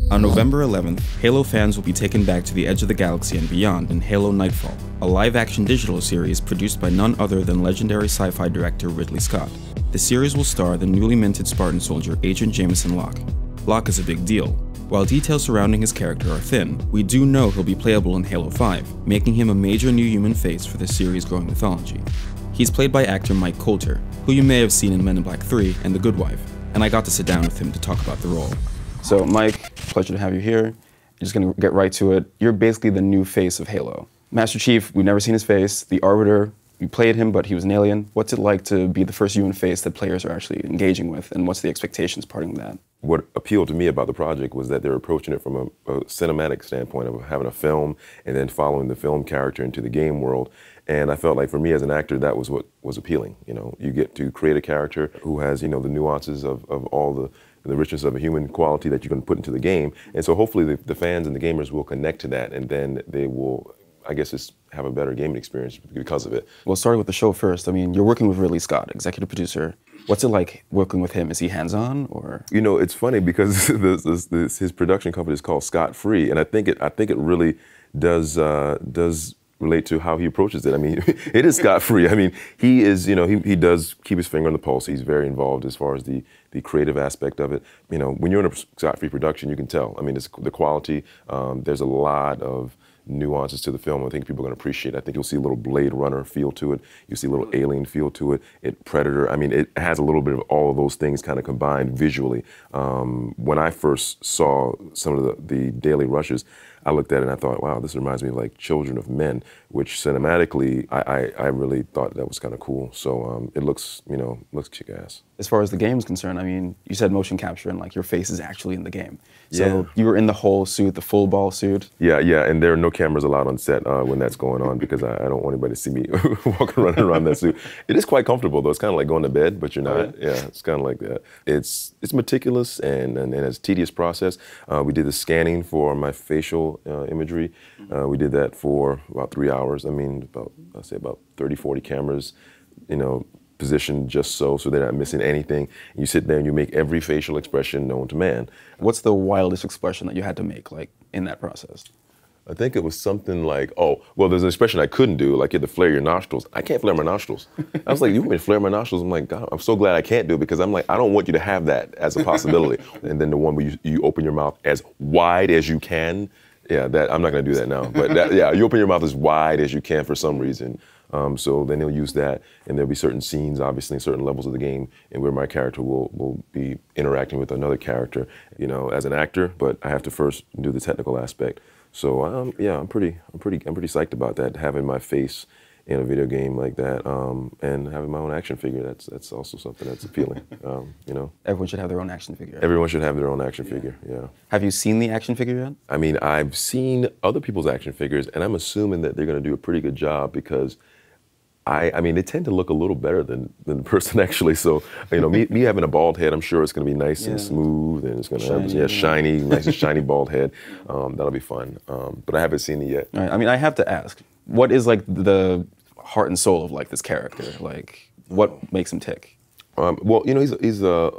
On November 11th, Halo fans will be taken back to the edge of the galaxy and beyond in Halo Nightfall, a live-action digital series produced by none other than legendary sci-fi director Ridley Scott. The series will star the newly minted Spartan soldier Agent Jameson Locke. Locke is a big deal. While details surrounding his character are thin, we do know he'll be playable in Halo 5, making him a major new human face for the series' growing mythology. He's played by actor Mike Colter, who you may have seen in Men in Black 3 and The Good Wife, and I got to sit down with him to talk about the role. So Mike, pleasure to have you here. I'm just gonna get right to it. You're basically the new face of Halo. Master Chief, we've never seen his face. The Arbiter, you played him, but he was an alien. What's it like to be the first human face that players are actually engaging with, and what's the expectations parting that? What appealed to me about the project was that they're approaching it from a cinematic standpoint of having a film and then following the film character into the game world. And I felt like for me as an actor, that was what was appealing. You know, you get to create a character who has, you know, the nuances of all the richness of a human quality that you're going to put into the game. And so hopefully the fans and the gamers will connect to that, and then they will, I guess, just have a better gaming experience because of it. Well, starting with the show first, I mean, you're working with Ridley Scott, executive producer. What's it like working with him? Is he hands-on, or? You know, it's funny because his production company is called Scott Free, and I think it really does relate to how he approaches it. I mean, it is scot-free. I mean, he is, you know, he does keep his finger on the pulse. He's very involved as far as the creative aspect of it. You know, when you're in a scot-free production, you can tell. I mean, it's the quality. There's a lot of nuances to the film I think people are going to appreciate. I think you'll see a little Blade Runner feel to it. You'll see a little Alien feel to it. Predator. I mean, it has a little bit of all of those things kind of combined visually. When I first saw some of the daily rushes, I looked at it and I thought, wow, this reminds me of like Children of Men, which cinematically, I really thought that was kind of cool. So it looks, you know, looks kick-ass. As far as the game's concerned, I mean, you said motion capture and like your face is actually in the game. So you were in the whole suit, the full ball suit? Yeah, and there are no cameras allowed on set when that's going on because I don't want anybody to see me walking around that suit. It is quite comfortable though. It's kind of like going to bed, but you're not. Yeah, it's kind of like that. It's meticulous and it's a tedious process. We did the scanning for my facial imagery. We did that for about 3 hours. I mean, I'd say about 30, 40 cameras, you know, positioned just so they're not missing anything. You sit there and you make every facial expression known to man. What's the wildest expression that you had to make, like, in that process? I think it was something like, oh, well, there's an expression I couldn't do, like you had to flare your nostrils. I can't flare my nostrils. I was like, you want me to flare my nostrils? I'm like, God, I'm so glad I can't do it because I'm like, I don't want you to have that as a possibility. And then the one where you open your mouth as wide as you can. Yeah, that I'm not gonna do that now. But you open your mouth as wide as you can for some reason. So then they'll use that, and there'll be certain scenes, obviously, in certain levels of the game, and where my character will be interacting with another character, you know, as an actor. But I have to first do the technical aspect. So yeah, I'm pretty psyched about that. Having my face in a video game like that, and having my own action figure, that's also something that's appealing. You know, everyone should have their own action figure. Everyone should have their own action figure. Yeah. Have you seen the action figure yet? I mean, I've seen other people's action figures, and I'm assuming that they're going to do a pretty good job because. I mean, they tend to look a little better than the person actually. So, you know, me having a bald head, I'm sure it's going to be nice and smooth, and it's going to have shiny, nice and shiny bald head. That'll be fun. But I haven't seen it yet. All right. I mean, I have to ask, what is like the heart and soul of like this character? Like, what makes him tick? Well, you know, he's a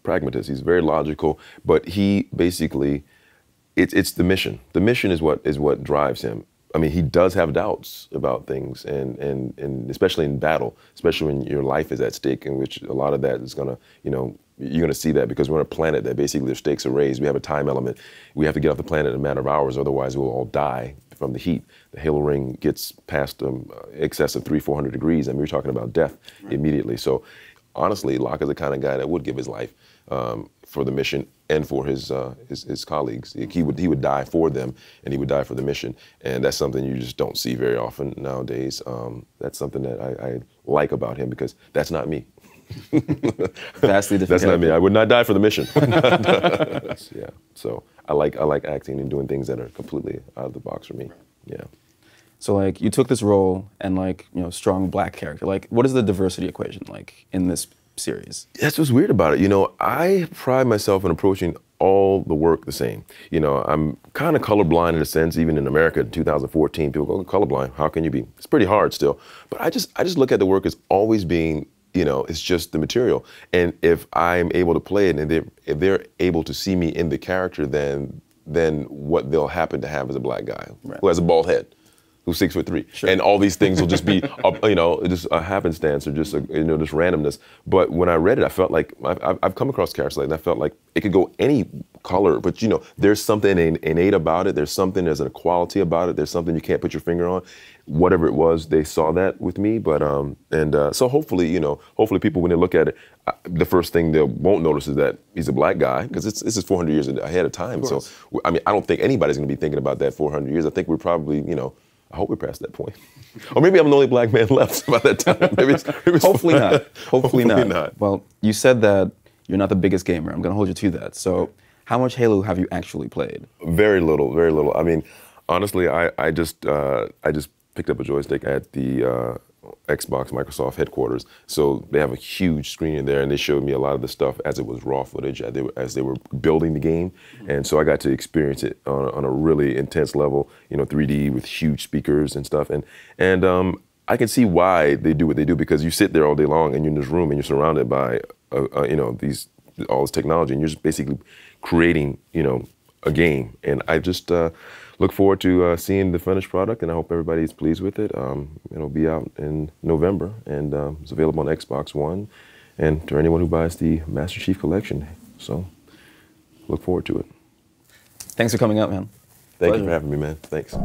pragmatist. He's very logical, but he basically, it's the mission. The mission is what drives him. I mean, he does have doubts about things, and especially in battle, especially when your life is at stake, in which a lot of that is gonna, you know, you're gonna see that because we're on a planet that basically the stakes are raised. We have a time element. We have to get off the planet in a matter of hours, otherwise we'll all die from the heat. The Halo ring gets past excess of 300-400 degrees, and we're talking about death immediately. So, honestly, Locke is the kind of guy that would give his life for the mission and for his colleagues. He would die for them, and he would die for the mission. And that's something you just don't see very often nowadays. That's something that I like about him because that's not me. Vastly different. That's not me. I would not die for the mission. Yeah. So I like acting and doing things that are completely out of the box for me. Yeah. So like you took this role and like, you know, strong black character. Like, what is the diversity equation like in this series? That's what's weird about it. You know, I pride myself in approaching all the work the same. You know, I'm kind of colorblind in a sense. Even in America in 2014, people go, colorblind, how can you be? It's pretty hard still. But I just look at the work as always being You know, it's just the material. And if I'm able to play it, and if they're able to see me in the character, then what they'll happen to have is a black guy who has a bald head, who's 6'3", and all these things will just be, you know, just a happenstance or just you know, just randomness. But when I read it, I felt like I've come across characters like that. I felt like it could go any color, but you know, there's something innate about it. There's a quality about it. There's something you can't put your finger on. Whatever it was, they saw that with me. But so hopefully, you know, hopefully people when they look at it, the first thing they won't notice is that he's a black guy, because this is 400 years ahead of time. So I mean, I don't think anybody's going to be thinking about that 400 years. I think we're probably, you know, I hope we're past that point. Or maybe I'm the only black man left by that time. Maybe it's Hopefully not. Hopefully not. Well, you said that you're not the biggest gamer. I'm going to hold you to that. So how much Halo have you actually played? Very little, very little. I mean, honestly, I just picked up a joystick at the Xbox Microsoft headquarters. So they have a huge screen in there, and they showed me a lot of the stuff as it was raw footage, as they were building the game. And so I got to experience it on a really intense level, you know, 3D with huge speakers and stuff. And I can see why they do what they do, because you sit there all day long and you're in this room and you're surrounded by, you know, all this technology, and you're just basically creating, you know, a game. And I just look forward to seeing the finished product, and I hope everybody's pleased with it. It'll be out in November, and it's available on Xbox One, and to anyone who buys the Master Chief Collection. So look forward to it. Thanks for coming out, man. Thank you for having me, man. Thanks.